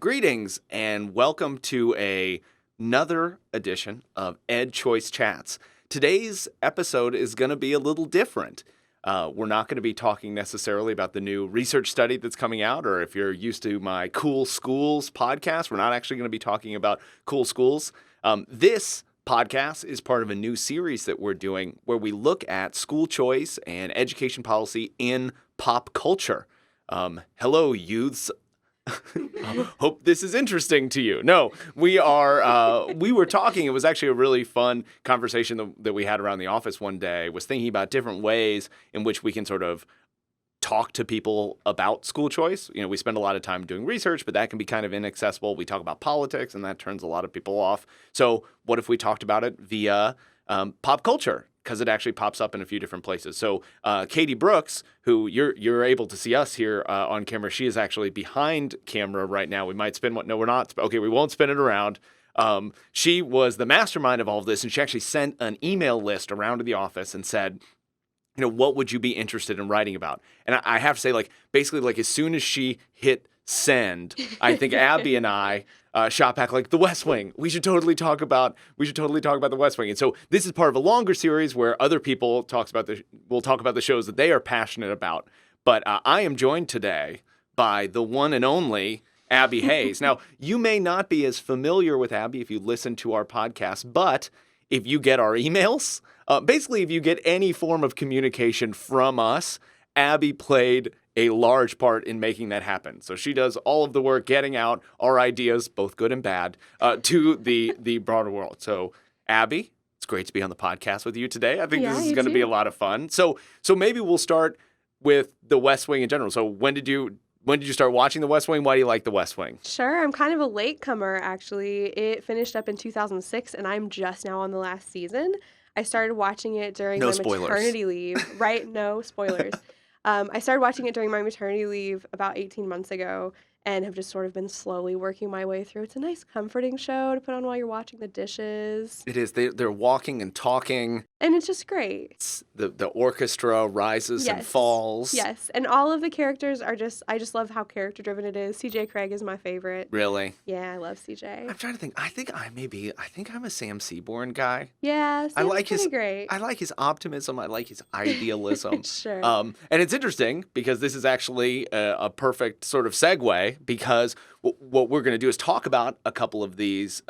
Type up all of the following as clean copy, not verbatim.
Greetings and welcome to another edition of EdChoice Chats. Today's episode is going to be a little different. We're not going to be talking necessarily about the new research study that's coming out, or if you're used to my Cool Schools podcast, we're not actually going to be talking about cool schools. This podcast is part of a new series that we're doing where we look at school choice and education policy in pop culture. Hello, youths. Hope this is interesting to you. No, we were talking. It was actually a really fun conversation that we had around the office one day, was thinking about different ways in which we can sort of talk to people about school choice. You know, we spend a lot of time doing research, but that can be kind of inaccessible. We talk about politics, and that turns a lot of people off. So what if we talked about it via pop culture? Because it actually pops up in a few different places. So Katie Brooks, who you're able to see us here on camera, she is actually behind camera right now. We might spin one. No, we're not. Okay, we won't spin it around. She was the mastermind of all of this, and she actually sent an email list around to the office and said, you know, what would you be interested in writing about? And I have to say, basically, as soon as she hit send, I think Abby and I shot back like The West Wing. We should totally talk about The West Wing. And so this is part of a longer series where other people will talk about the shows that they are passionate about. But I am joined today by the one and only Abby Hayes. Now, you may not be as familiar with Abby if you listen to our podcast, but if you get our emails, basically if you get any form of communication from us, Abby played a large part in making that happen. So she does all of the work getting out our ideas, both good and bad, to the broader world. So Abby, it's great to be on the podcast with you today. I think this is going to be a lot of fun. So maybe we'll start with The West Wing in general. So when did you start watching The West Wing? Why do you like The West Wing? Sure. I'm kind of a latecomer, actually. It finished up in 2006, and I'm just now on the last season. I started watching it during my maternity leave. Right? No spoilers. I started watching it during my maternity leave about 18 months ago and have just sort of been slowly working my way through. It's a nice, comforting show to put on while you're washing the dishes. It is. They're walking and talking. And it's just great. The orchestra rises and falls. Yes, and all of the characters are I just love how character-driven it is. CJ Craig is my favorite. Really? Yeah, I love CJ. I'm trying to think. I think I'm a Sam Seaborn guy. Yeah, Sam's great. I like his optimism. I like his idealism. Sure. And it's interesting because this is actually a perfect sort of segue, because what we're going to do is talk about a couple of these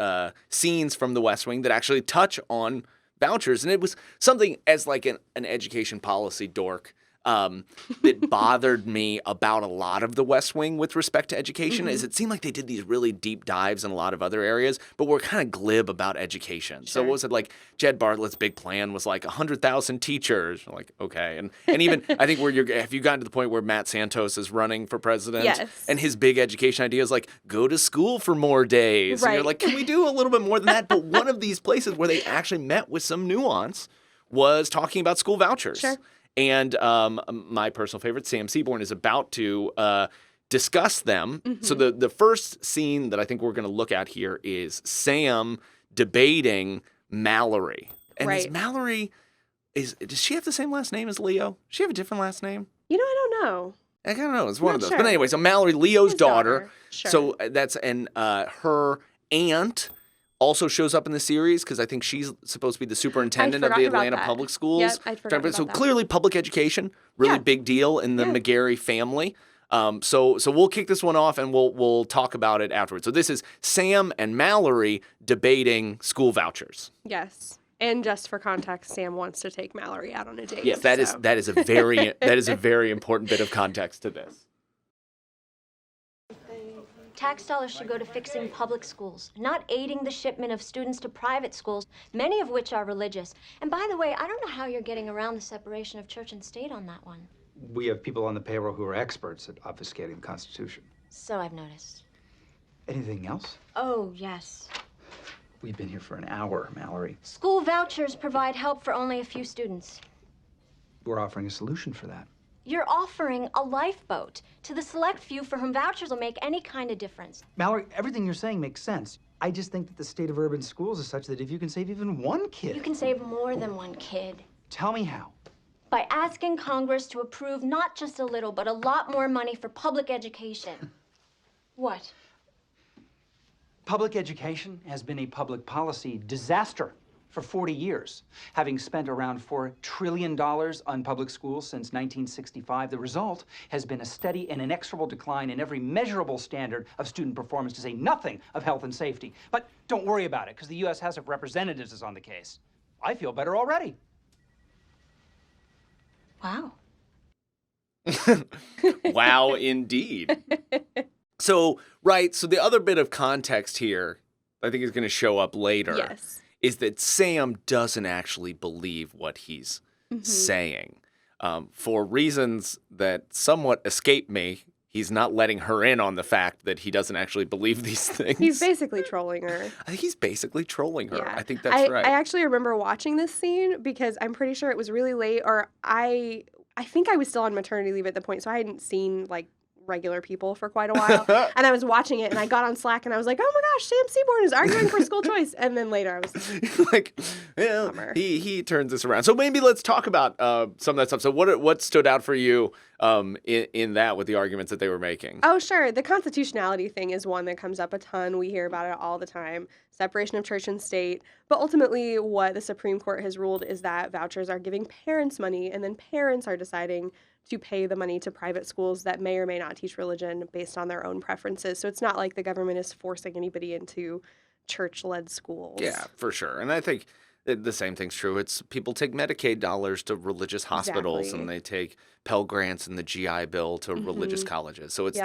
scenes from The West Wing that actually touch on vouchers. And it was something as like an education policy dork that bothered me about a lot of The West Wing with respect to education, is it seemed like they did these really deep dives in a lot of other areas, but were kind of glib about education. Sure. So what was it like? Jed Bartlett's big plan was like 100,000 teachers. Like, okay. And even I think have you gotten to the point where Matt Santos is running for president? Yes. And his big education idea is like, go to school for more days. Right. And you're like, can we do a little bit more than that? But one of these places where they actually met with some nuance was talking about school vouchers. Sure. And my personal favorite, Sam Seaborn, is about to discuss them. Mm-hmm. So the first scene that I think we're going to look at here is Sam debating Mallory. And is Mallory, does she have the same last name as Leo? Does she have a different last name? You know, I don't know. I don't know. It's one of those. Sure. But anyway, so Mallory, Leo's daughter. Sure. So that's, and her aunt also shows up in the series because I think she's supposed to be the superintendent of the Atlanta public schools. Yep, I forgot about so that. Clearly public education, really big deal in the McGarry family. So we'll kick this one off and we'll talk about it afterwards. So this is Sam and Mallory debating school vouchers. Yes. And just for context, Sam wants to take Mallory out on a date. Yes, that is a very important bit of context to this. Tax dollars should go to fixing public schools, not aiding the shipment of students to private schools, many of which are religious. And by the way, I don't know how you're getting around the separation of church and state on that one. We have people on the payroll who are experts at obfuscating the Constitution. So I've noticed. Anything else? Oh, yes. We've been here for an hour, Mallory. School vouchers provide help for only a few students. We're offering a solution for that. You're offering a lifeboat to the select few for whom vouchers will make any kind of difference. Mallory, everything you're saying makes sense. I just think that the state of urban schools is such that if you can save even one kid... You can save more than one kid. Tell me how. By asking Congress to approve not just a little, but a lot more money for public education. What? Public education has been a public policy disaster for 40 years. Having spent around $4 trillion on public schools since 1965, the result has been a steady and inexorable decline in every measurable standard of student performance, to say nothing of health and safety. But don't worry about it, because the U.S. House of Representatives is on the case. I feel better already. Wow. Wow, indeed. So the other bit of context here, I think is going to show up later. Yes. Is that Sam doesn't actually believe what he's saying. For reasons that somewhat escape me, he's not letting her in on the fact that he doesn't actually believe these things. He's basically trolling her. I think he's basically trolling her. Yeah. I think that's right. I actually remember watching this scene because I'm pretty sure it was really late, or I think I was still on maternity leave at the point, so I hadn't seen, like, regular people for quite a while. And I was watching it, and I got on Slack, and I was like, oh my gosh, Sam Seaborn is arguing for school choice. And then later I was like, yeah, he turns this around. So maybe let's talk about some of that stuff. So what stood out for you in that with the arguments that they were making? Oh, sure. The constitutionality thing is one that comes up a ton. We hear about it all the time. Separation of church and state. But ultimately, what the Supreme Court has ruled is that vouchers are giving parents money, and then parents are deciding to pay the money to private schools that may or may not teach religion based on their own preferences. So it's not like the government is forcing anybody into church-led schools. Yeah, for sure. And I think the same thing's true. It's people take Medicaid dollars to religious hospitals, and they take Pell Grants and the GI Bill to religious colleges. So it's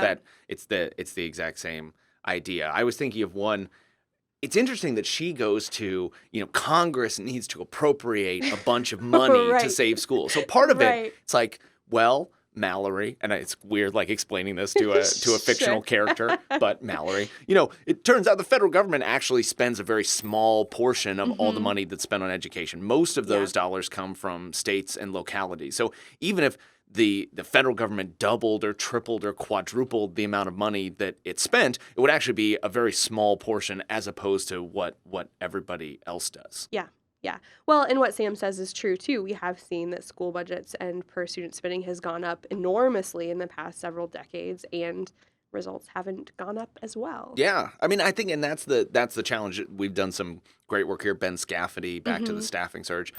it's the exact same idea. I was thinking of one. It's interesting that she goes to, Congress needs to appropriate a bunch of money to save schools. So part of it, it's like, well, Mallory, and it's weird like explaining this to a fictional character, but Mallory, it turns out the federal government actually spends a very small portion of all the money that's spent on education. Most of those dollars come from states and localities. So even if the federal government doubled or tripled or quadrupled the amount of money that it spent, it would actually be a very small portion as opposed to what everybody else does. Yeah. Yeah. Well, and what Sam says is true, too. We have seen that school budgets and per-student spending has gone up enormously in the past several decades, and results haven't gone up as well. Yeah. I mean, I think, and that's the challenge. We've done some great work here. Ben Scafferty, back to the staffing surge.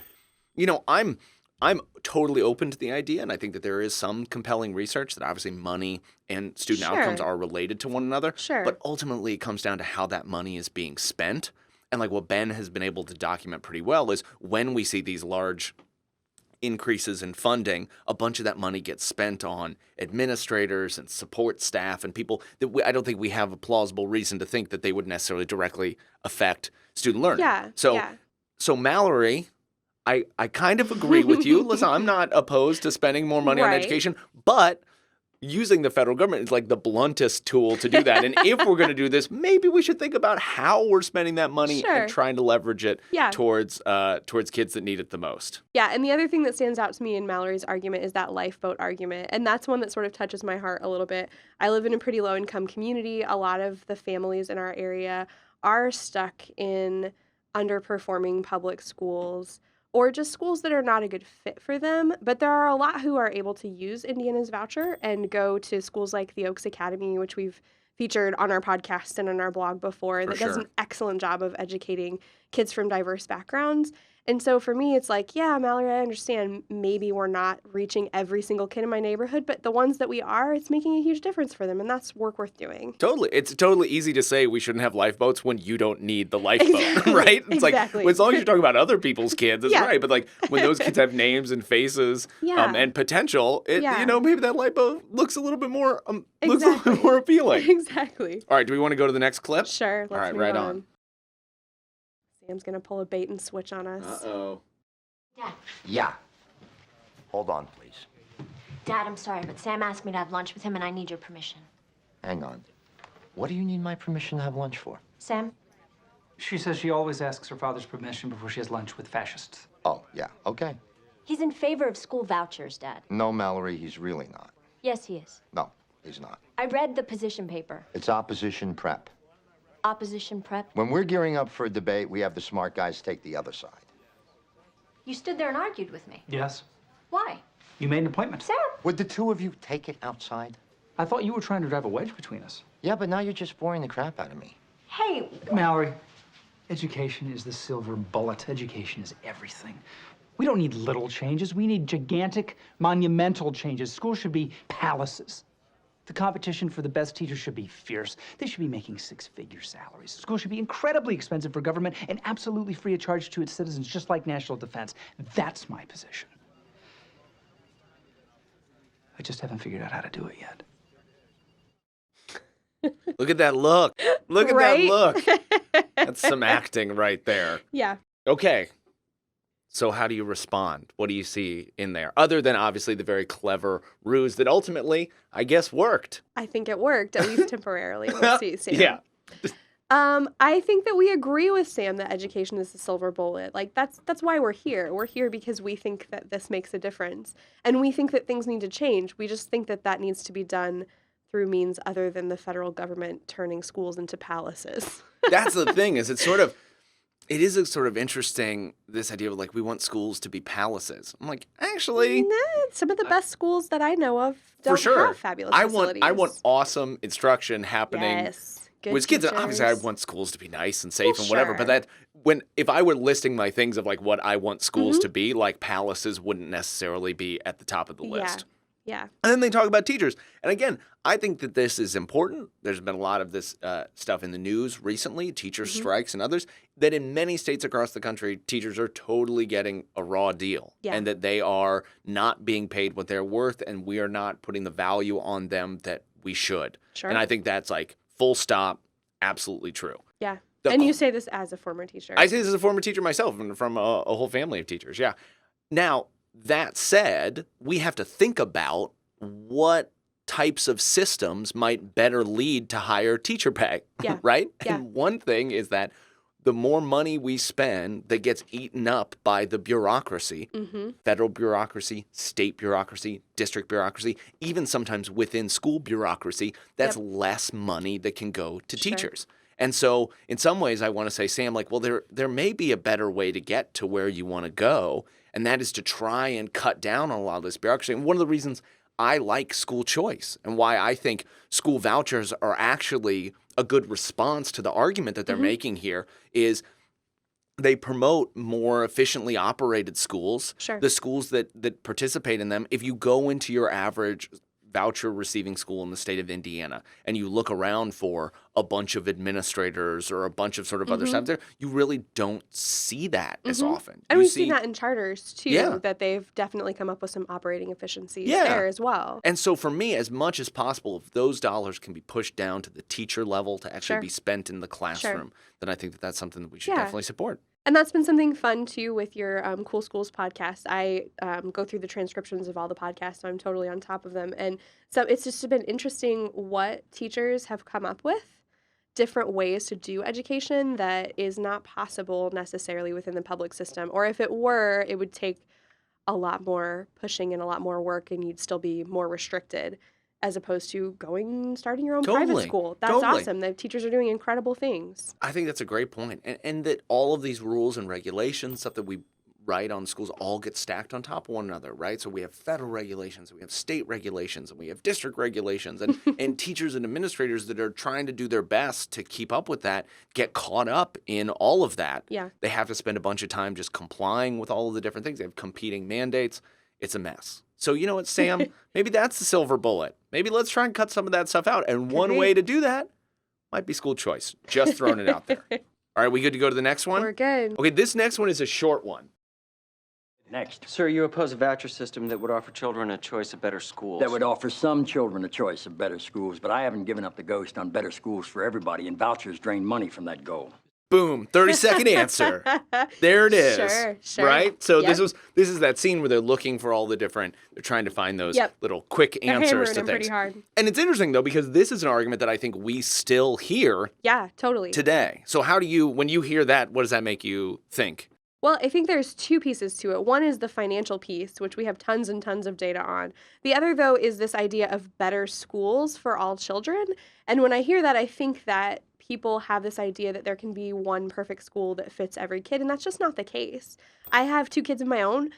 I'm totally open to the idea, and I think that there is some compelling research that obviously money and student outcomes are related to one another. Sure. But ultimately, it comes down to how that money is being spent. And like what Ben has been able to document pretty well is when we see these large increases in funding, a bunch of that money gets spent on administrators and support staff and people that I don't think we have a plausible reason to think that they would necessarily directly affect student learning. Yeah. So Mallory, I kind of agree with you. Listen, I'm not opposed to spending more money on education, but using the federal government is like the bluntest tool to do that. And if we're going to do this, maybe we should think about how we're spending that money and trying to leverage it towards kids that need it the most. Yeah, and the other thing that stands out to me in Mallory's argument is that lifeboat argument. And that's one that sort of touches my heart a little bit. I live in a pretty low-income community. A lot of the families in our area are stuck in underperforming public schools, or just schools that are not a good fit for them. But there are a lot who are able to use Indiana's voucher and go to schools like the Oaks Academy, which we've featured on our podcast and on our blog before, that does an excellent job of educating kids from diverse backgrounds. And so for me, it's like, yeah, Mallory, I understand maybe we're not reaching every single kid in my neighborhood, but the ones that we are, it's making a huge difference for them, and that's work worth doing. Totally. It's totally easy to say we shouldn't have lifeboats when you don't need the lifeboat, right? It's like, well, as long as you're talking about other people's kids, it's right. But like when those kids have names and faces and potential, maybe that lifeboat looks a little bit more looks a little bit more appealing. Exactly. All right, do we want to go to the next clip? Sure. All right, right on. Sam's going to pull a bait and switch on us. Uh-oh. Dad. Yeah. Hold on, please. Dad, I'm sorry, but Sam asked me to have lunch with him, and I need your permission. Hang on. What do you need my permission to have lunch for? Sam? She says she always asks her father's permission before she has lunch with fascists. Oh, yeah, okay. He's in favor of school vouchers, Dad. No, Mallory, he's really not. Yes, he is. No, he's not. I read the position paper. It's opposition prep. Opposition prep? When we're gearing up for a debate, we have the smart guys take the other side. You stood there and argued with me. Yes. Why? You made an appointment. Sam! Would the two of you take it outside? I thought you were trying to drive a wedge between us. Yeah, but now you're just boring the crap out of me. Hey, Mallory, education is the silver bullet. Education is everything. We don't need little changes. We need gigantic, monumental changes. Schools should be palaces. The competition for the best teachers should be fierce. They should be making six-figure salaries. Schools should be incredibly expensive for government and absolutely free of charge to its citizens, just like national defense. That's my position. I just haven't figured out how to do it yet. Look at that look. Look at Right? that look. That's some acting right there. Yeah. Okay. So how do you respond? What do you see in there? Other than obviously the very clever ruse that ultimately, I guess, worked. I think it worked, at least temporarily. We'll see, Sam. Yeah. I think that we agree with Sam that education is the silver bullet. Like, that's why we're here. We're here because we think that this makes a difference. And we think that things need to change. We just think that that needs to be done through means other than the federal government turning schools into palaces. That's the thing, is it is a sort of interesting, this idea of like, we want schools to be palaces. I'm like, actually, Nah, some of the best schools that I know of don't for sure. have fabulous I facilities. want awesome instruction happening Yes. Good with kids. And teachers. obviously, I want schools to be nice and safe Well, and whatever. sure. But if I were listing my things of like what I want schools Mm-hmm. to be, like palaces wouldn't necessarily be at the top of the list. Yeah. And then they talk about teachers. And again, I think that this is important. There's been a lot of this stuff in the news recently, teacher Mm-hmm. strikes and others, that in many states across the country, teachers are totally getting a raw deal. Yeah. And that they are not being paid what they're worth, and we are not putting the value on them that we should. Sure. And I think that's like full stop, absolutely true. Yeah. The- And you say this as a former teacher. I say this as a former teacher myself and from a whole family of teachers. Yeah. Now, that said, we have to think about what types of systems might better lead to higher teacher pay, Yeah. right? Yeah. And one thing is that the more money we spend that gets eaten up by the bureaucracy, Mm-hmm. federal bureaucracy, state bureaucracy, district bureaucracy, even sometimes within school bureaucracy, that's less money that can go to Sure. teachers. And so in some ways I want to say, Sam, like, well, there may be a better way to get to where you want to go, and that is to try and cut down on a lot of this bureaucracy. And one of the reasons I like school choice and why I think school vouchers are actually a good response to the argument that they're making here is they promote more efficiently operated schools. Sure. The schools that participate in them. If you go into your average voucher receiving school in the state of Indiana and you look around for a bunch of administrators or a bunch of sort of other stuff there, you really don't see that as often. And You we've seen that in charters, too, Yeah. that they've definitely come up with some operating efficiencies Yeah. there as well. And so for me, as much as possible, if those dollars can be pushed down to the teacher level to actually Sure. be spent in the classroom, then I think that that's something that we should Yeah. definitely support. And that's been something fun, too, with your Cool Schools podcast. I go through the transcriptions of all the podcasts, so I'm totally on top of them. And so it's just been interesting what teachers have come up with, different ways to do education that is not possible necessarily within the public system. Or if it were, it would take a lot more pushing and a lot more work, and you'd still be more restricted as opposed to starting your own private Totally. school. That's Totally. awesome. The teachers are doing incredible things. I think that's a great point. And that all of these rules and regulations, stuff that we write on schools, all get stacked on top of one another, right? So we have federal regulations, we have state regulations, and we have district regulations, and, and teachers and administrators that are trying to do their best to keep up with that get caught up in all of that. Yeah. They have to spend a bunch of time just complying with all of the different things. They have competing mandates. It's a mess. So you know what, Sam? Maybe that's the silver bullet. Maybe let's try and cut some of that stuff out. And one be. way to do that might be school choice. Just throwing it out there. All right, we good to go to the next one? We're good. Okay, this next one is a short one. Next. Sir, you oppose a voucher system that would offer children a choice of better schools. That would offer some children a choice of better schools, but I haven't given up the ghost on better schools for everybody, and vouchers drain money from that goal. Boom, 30-second answer. There it is. Sure. Right? So Yep. this is that scene where they're looking for all the different, they're trying to find those Yep. little quick They're answers hammering to them things. pretty hard. And it's interesting though, because this is an argument that I think we still hear Yeah, totally. today. So how do you, when you hear that, what does that make you think? Well, I think there's two pieces to it. One is the financial piece, which we have tons and tons of data on. The other, though, is this idea of better schools for all children. And when I hear that, I think that people have this idea that there can be one perfect school that fits every kid, and that's just not the case. I have 2 kids of my own.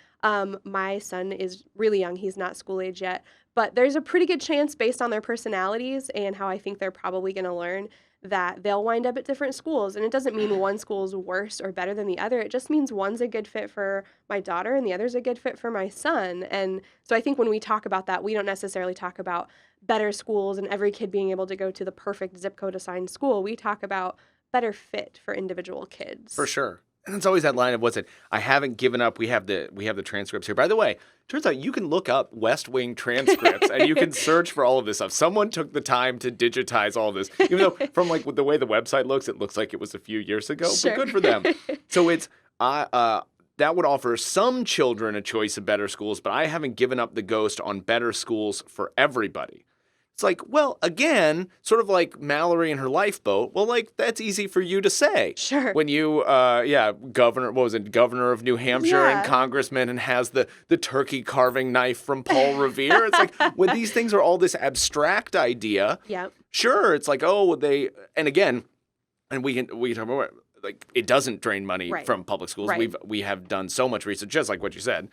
My son is really young. He's not school age yet. But there's a pretty good chance, based on their personalities and how I think they're probably going to learn, that they'll wind up at different schools. And it doesn't mean one school's worse or better than the other. It just means one's a good fit for my daughter and the other's a good fit for my son. And so I think when we talk about that, we don't necessarily talk about better schools and every kid being able to go to the perfect zip code assigned school. We talk about better fit for individual kids. For sure. And it's always that line of, what's it? I haven't given up. We have the transcripts here. By the way, turns out you can look up West Wing transcripts and you can search for all of this stuff. Someone took the time to digitize all this. Even though from like the way the website looks, it looks like it was a few years ago. Sure. But good for them. So it's that would offer some children a choice of better schools, but I haven't given up the ghost on better schools for everybody. It's like, well, again, sort of like Mallory and her lifeboat. Well, like, that's easy for you to say. Sure. When you, governor of New Hampshire and congressman and has the turkey carving knife from Paul Revere. It's like, when these things are all this abstract idea. Yeah. Sure. It's like, oh, and again, and we can talk about, like, it doesn't drain money from public schools. Right. We have done so much research, just like what you said,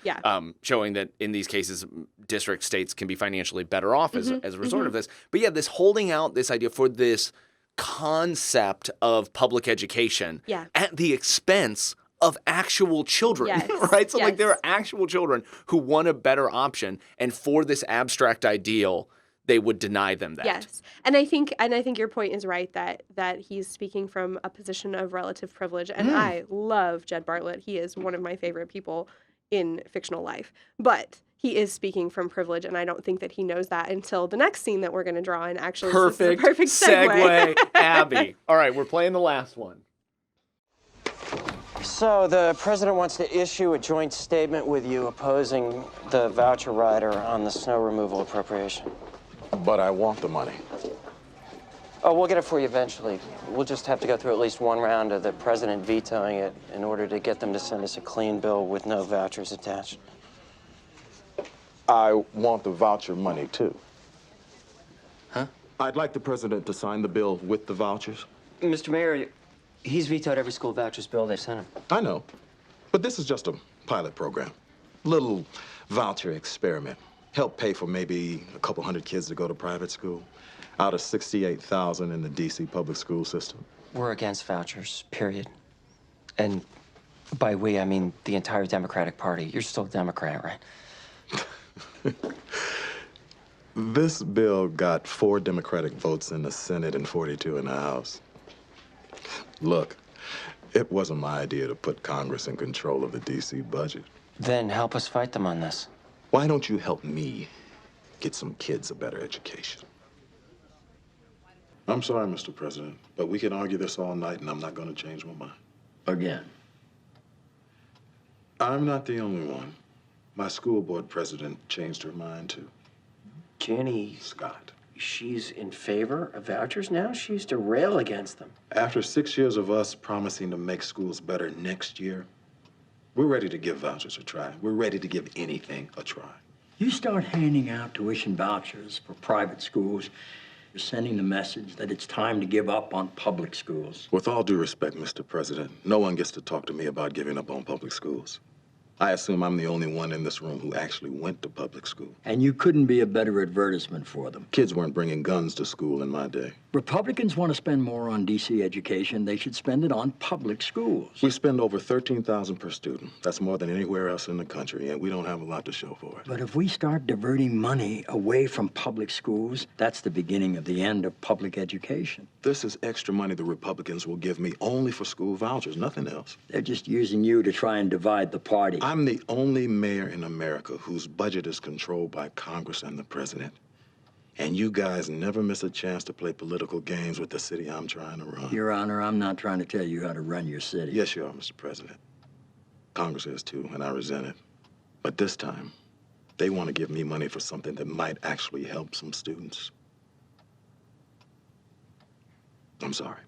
showing that in these cases, district states can be financially better off as a result of this. But yeah, this holding out this idea for this concept of public education at the expense of actual children, right? So like there are actual children who want a better option, and for this abstract ideal, they would deny them that. Yes. And I think your point is right that he's speaking from a position of relative privilege. And I love Jed Bartlett. He is one of my favorite people in fictional life. But he is speaking from privilege, and I don't think that he knows that until the next scene that we're going to draw. And actually, this is the perfect segue. Abby. All right, we're playing the last one. So the president wants to issue a joint statement with you opposing the voucher rider on the snow removal appropriation. But I want the money. Oh, we'll get it for you eventually. We'll just have to go through at least one round of the president vetoing it in order to get them to send us a clean bill with no vouchers attached. I want the voucher money, too. Huh? I'd like the president to sign the bill with the vouchers. Mr. Mayor, he's vetoed every school vouchers bill they sent him. I know. But this is just a pilot program. Little voucher experiment. Help pay for maybe a couple hundred kids to go to private school out of 68,000 in the D.C. public school system. We're against vouchers, period. And by we, I mean the entire Democratic Party. You're still a Democrat, right? This bill got 4 Democratic votes in the Senate and 42 in the House. Look, it wasn't my idea to put Congress in control of the D.C. budget. Then help us fight them on this. Why don't you help me get some kids a better education? I'm sorry, Mr. President, but we can argue this all night, and I'm not going to change my mind. Again. I'm not the only one. My school board president changed her mind, too. Jenny Scott. She's in favor of vouchers now? She used to rail against them. After 6 years of us promising to make schools better next year, we're ready to give vouchers a try. We're ready to give anything a try. You start handing out tuition vouchers for private schools, you're sending the message that it's time to give up on public schools. With all due respect, Mr. President, no one gets to talk to me about giving up on public schools. I assume I'm the only one in this room who actually went to public school. And you couldn't be a better advertisement for them. Kids weren't bringing guns to school in my day. Republicans want to spend more on D.C. education. They should spend it on public schools. We spend over $13,000 per student. That's more than anywhere else in the country, and we don't have a lot to show for it. But if we start diverting money away from public schools, that's the beginning of the end of public education. This is extra money the Republicans will give me only for school vouchers, nothing else. They're just using you to try and divide the party. I'm the only mayor in America whose budget is controlled by Congress and the president. And you guys never miss a chance to play political games with the city I'm trying to run. Your Honor, I'm not trying to tell you how to run your city. Yes, you are, Mr. President. Congress is too, and I resent it. But this time, they want to give me money for something that might actually help some students. I'm sorry.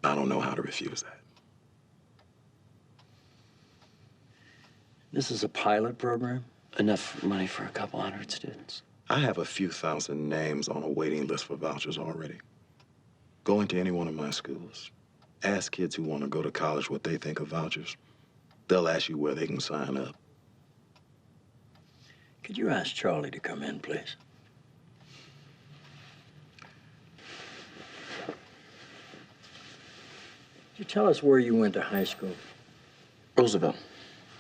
I don't know how to refuse that. This is a pilot program? Enough money for a couple hundred students. I have a few thousand names on a waiting list for vouchers already. Go into any one of my schools. Ask kids who want to go to college what they think of vouchers. They'll ask you where they can sign up. Could you ask Charlie to come in, please? you tell us where you went to high school? Roosevelt.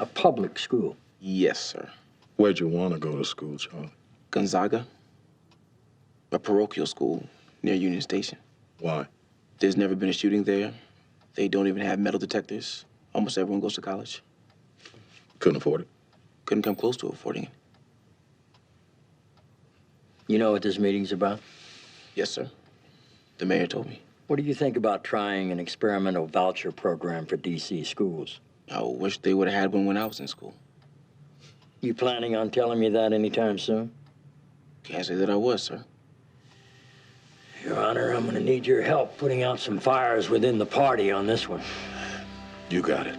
A public school? Yes, sir. Where'd you want to go to school, Charlie? Gonzaga. A parochial school near Union Station. Why? There's never been a shooting there. They don't even have metal detectors. Almost everyone goes to college. Couldn't afford it. Couldn't come close to affording it. You know what this meeting's about? Yes, sir. The mayor told me. What do you think about trying an experimental voucher program for D.C. schools? I wish they would have had one when I was in school. You planning on telling me that anytime soon? Can't say that I was, sir. Your Honor, I'm gonna need your help putting out some fires within the party on this one. You got it.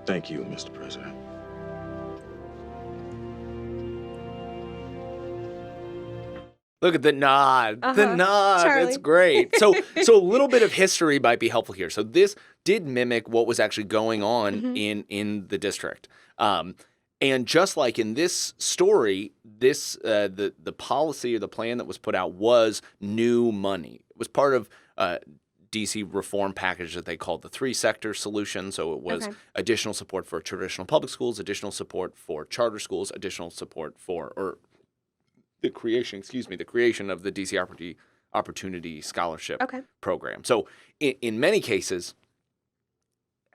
Thank you, Mr. President. Look at the nod. The nod. Charlie. It's great. So a little bit of history might be helpful here. So this did mimic what was actually going on in the district. And just like in this story, this the policy or the plan that was put out was new money. It was part of DC reform package that they called the 3-sector solution. So it was additional support for traditional public schools, additional support for charter schools, additional support for the creation of the DC Opportunity Scholarship Program. So in many cases,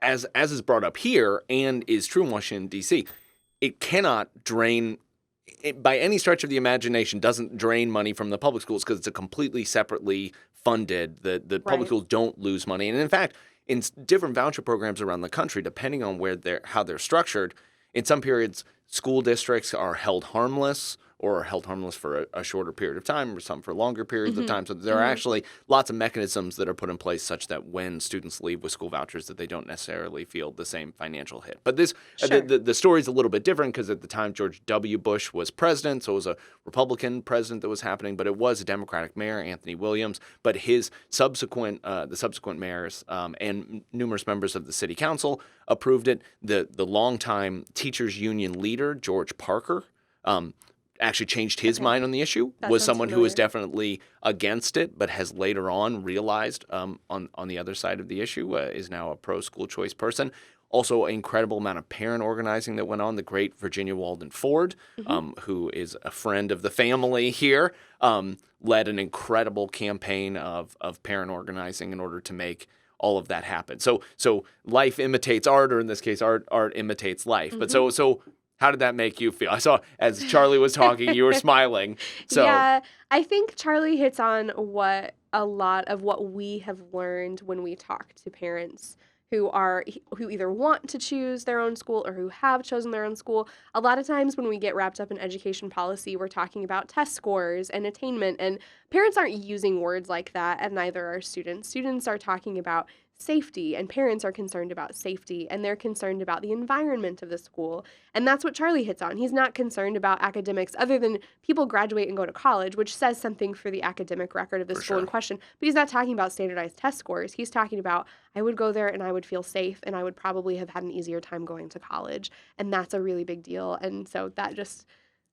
as is brought up here and is true in Washington, D.C., it cannot drain, by any stretch of the imagination, doesn't drain money from the public schools because it's a completely separately funded. The public schools don't lose money. And in fact, in different voucher programs around the country, depending on how they're structured, in some periods, school districts are held harmless or are held harmless for a shorter period of time or some for longer periods of time. So there are actually lots of mechanisms that are put in place such that when students leave with school vouchers that they don't necessarily feel the same financial hit. But this the story is a little bit different because at the time George W. Bush was president, so it was a Republican president that was happening, but it was a Democratic mayor, Anthony Williams. But his subsequent mayors and numerous members of the city council approved it. The longtime teachers union leader, George Parker, actually changed his mind on the issue, was someone who was definitely against it, but has later on realized on the other side of the issue, is now a pro-school choice person. Also, an incredible amount of parent organizing that went on. The great Virginia Walden Ford, who is a friend of the family here, led an incredible campaign of parent organizing in order to make all of that happen. So life imitates art, or in this case, art imitates life. But so how did that make you feel? I saw as Charlie was talking, you were smiling. So yeah, I think Charlie hits on a lot of what we have learned when we talk to parents who either want to choose their own school or who have chosen their own school. A lot of times when we get wrapped up in education policy, we're talking about test scores and attainment, and parents aren't using words like that, and neither are students. Students are talking about safety, and parents are concerned about safety, and they're concerned about the environment of the school. And that's what Charlie hits on. He's not concerned about academics other than people graduate and go to college, which says something for the academic record of the school in question. But he's not talking about standardized test scores. He's talking about, I would go there and I would feel safe, and I would probably have had an easier time going to college. And that's a really big deal. And so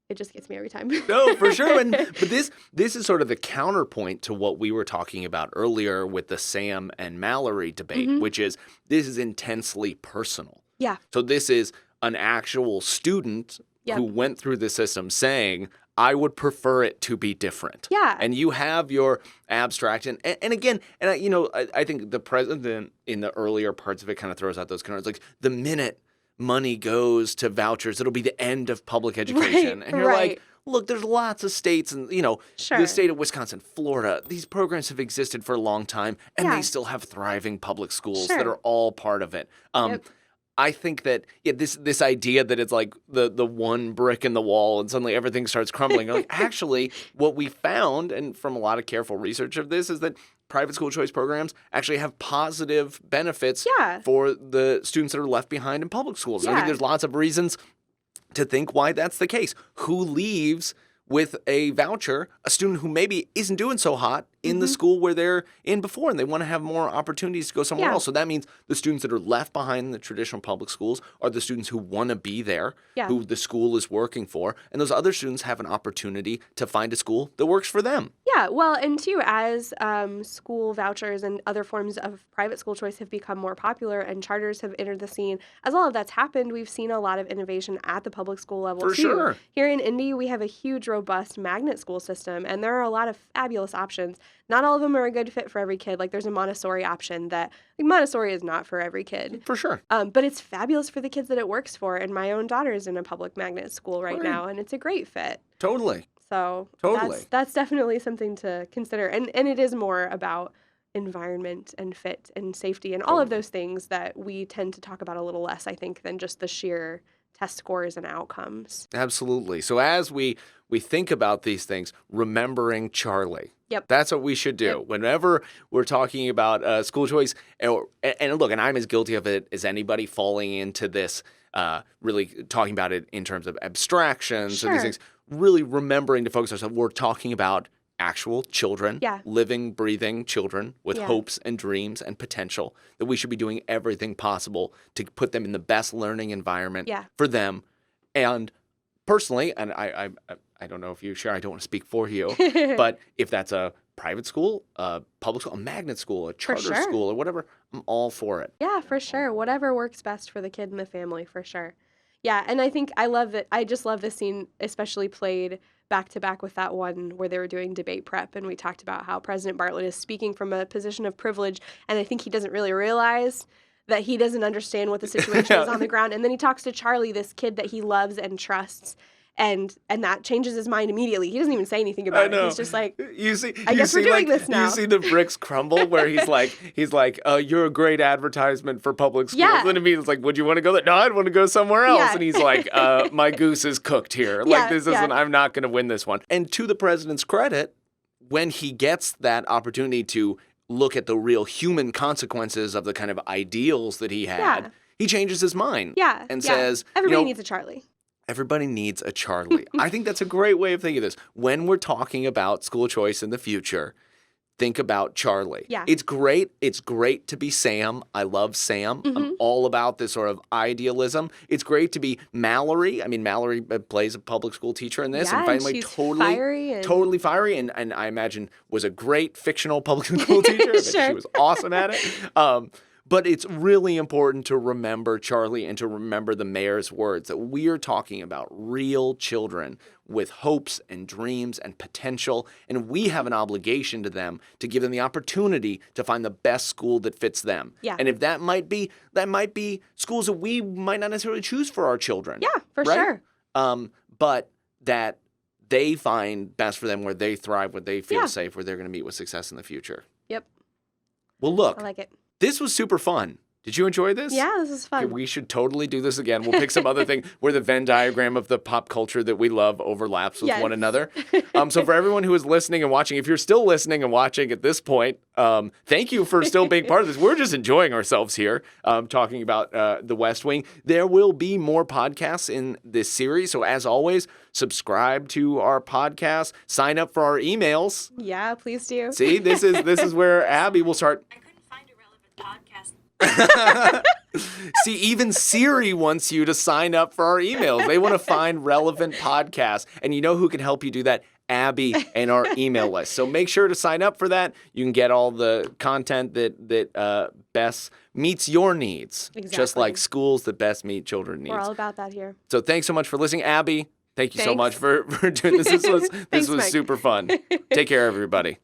it just gets me every time. No, for sure. But this is sort of the counterpoint to what we were talking about earlier with the Sam and Mallory debate, which is this is intensely personal. Yeah. So this is an actual student who went through the system saying, I would prefer it to be different. Yeah. And you have your abstract. And again, I think the president in the earlier parts of it kind of throws out those kind of like the minute money goes to vouchers, it'll be the end of public education. Right, and you're like, look, there's lots of states and, the state of Wisconsin, Florida, these programs have existed for a long time and they still have thriving public schools that are all part of it. I think that this idea that it's like the one brick in the wall and suddenly everything starts crumbling. Like, actually, what we found, and from a lot of careful research of this, is that private school choice programs actually have positive benefits for the students that are left behind in public schools. I think there's lots of reasons to think why that's the case. Who leaves with a voucher? A student who maybe isn't doing so hot in the school where they're in before, and they want to have more opportunities to go somewhere else. So that means the students that are left behind in the traditional public schools are the students who want to be there, who the school is working for, and those other students have an opportunity to find a school that works for them. Yeah, well, and too, as school vouchers and other forms of private school choice have become more popular and charters have entered the scene, as all of that's happened, we've seen a lot of innovation at the public school level, For too. sure. Here in Indy, we have a huge, robust magnet school system, and there are a lot of fabulous options. Not all of them are a good fit for every kid. Like, there's a Montessori option that, like, Montessori is not for every kid. For sure. But it's fabulous for the kids that it works for, and my own daughter is in a public magnet school right now, and it's a great fit. Totally. So Totally. that's definitely something to consider. And it is more about environment and fit and safety and all of those things that we tend to talk about a little less, I think, than just the sheer test scores and outcomes. Absolutely. So as we think about these things, remembering Charlie. Yep. That's what we should do. Yep. Whenever we're talking about school choice, and look, and I'm as guilty of it as anybody, falling into this, really talking about it in terms of abstractions and these things, really remembering to focus ourselves. We're talking about actual children, living, breathing children with hopes and dreams and potential, that we should be doing everything possible to put them in the best learning environment for them. And personally, and I don't know if you share, I don't want to speak for you, but if that's a private school, a public school, a magnet school, a charter school, or whatever, I'm all for it. Yeah, for sure. Whatever works best for the kid and the family, for sure. Yeah, and I think I love it. I just love this scene, especially played back to back with that one where they were doing debate prep, and we talked about how President Bartlett is speaking from a position of privilege, and I think he doesn't really realize that he doesn't understand what the situation is on the ground. And then he talks to Charlie, this kid that he loves and trusts, and that changes his mind immediately. He doesn't even say anything about it. He's just like, I guess we're doing this now. You see the bricks crumble where he's like, you're a great advertisement for public schools. Yeah. And then he's like, would you want to go there? No, I'd want to go somewhere else. Yeah. And he's like, my goose is cooked here. This isn't, I'm not going to win this one. And to the president's credit, when he gets that opportunity to look at the real human consequences of the kind of ideals that he had, he changes his mind. Yeah. And says, everybody needs a Charlie. Everybody needs a Charlie. I think that's a great way of thinking of this. When we're talking about school choice in the future, think about Charlie. Yeah. It's great. It's great to be Sam. I love Sam. Mm-hmm. I'm all about this sort of idealism. It's great to be Mallory. I mean, Mallory plays a public school teacher in this. Yeah, and finally, she's fiery. Totally fiery. And I imagine was a great fictional public school teacher. She was awesome at it. But it's really important to remember Charlie and to remember the mayor's words that we are talking about real children with hopes and dreams and potential, and we have an obligation to them to give them the opportunity to find the best school that fits them. Yeah. And if that might be schools that we might not necessarily choose for our children. Yeah, for right? sure. But that they find best for them, where they thrive, where they feel safe, where they're going to meet with success in the future. Yep. Well, look. I like it. This was super fun. Did you enjoy this? Yeah, this was fun. Okay, we should totally do this again. We'll pick some other thing where the Venn diagram of the pop culture that we love overlaps with one another. So for everyone who is listening and watching, if you're still listening and watching at this point, thank you for still being part of this. We're just enjoying ourselves here, talking about the West Wing. There will be more podcasts in this series. So as always, subscribe to our podcast, sign up for our emails. Yeah, please do. See, this is where Abby will start. Podcast. See, even Siri wants you to sign up for our emails. They want to find relevant podcasts. And you know who can help you do that? Abby and our email list. So make sure to sign up for that. You can get all the content that best meets your needs. Exactly. Just like schools that best meet children's needs. We're all about that here. So thanks so much for listening. Abby, thank you so much for doing this. This was Thanks, Mike. super fun. Take care, everybody.